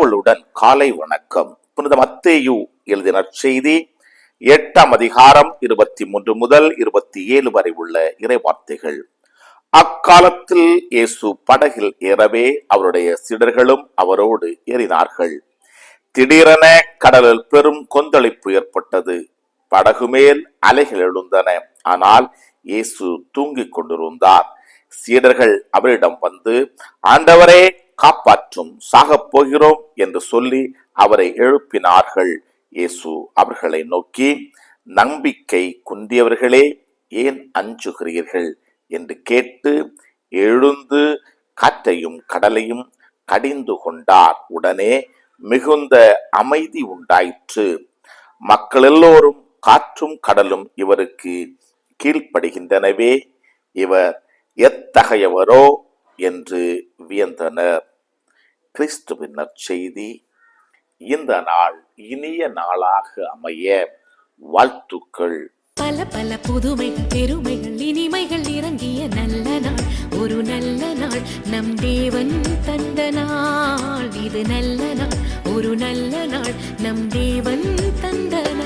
கடவுளுடன் காலை வணக்கம். புனித மத்தேயு எழுதின நற்செய்தி 8ஆம் அதிகாரம் 23 முதல் 27 வரை உள்ள இறைவார்த்தைகள். அக்காலத்தில் இயேசு படகில் ஏறவே அவருடைய சீடர்களும் அவரோடு ஏறினார்கள். திடீரென கடலில் பெரும் கொந்தளிப்பு ஏற்பட்டது. படகு மேல் அலைகள் எழுந்தன. ஆனால் இயேசு தூங்கிக் கொண்டிருந்தார். சீடர்கள் அவரிடம் வந்து, ஆண்டவரே காப்பாற்றும், சாகப் போகிறோம் என்று சொல்லி அவரை எழுப்பினார்கள். இயேசு அவர்களை நோக்கி, நம்பிக்கை குன்றியவர்களே, ஏன் அஞ்சுகிறீர்கள் என்று கேட்டு எழுந்து காற்றையும் கடலையும் கடிந்து கொண்டார். உடனே மிகுந்த அமைதி உண்டாயிற்று. மக்கள் எல்லோரும் காற்றும் கடலும் இவருக்கு கீழ்ப்படுகின்றனவே, இவர் எத்தகையவரோ என்று வியந்தனர். கிறிஸ்துவின் நற்செய்தி. இந்த நாள் இனிய நாளாக அமைய வாழ்த்துக்கள். பல பல புதுமைகள், பெருமைகள், இனிமைகள் இறங்கிய நல்ல நாள், ஒரு நல்ல நாள், நம் தேவன் தந்த நாள். இது நல்ல நாள், ஒரு நல்ல நாள், நம் தேவன் தந்த நாள்.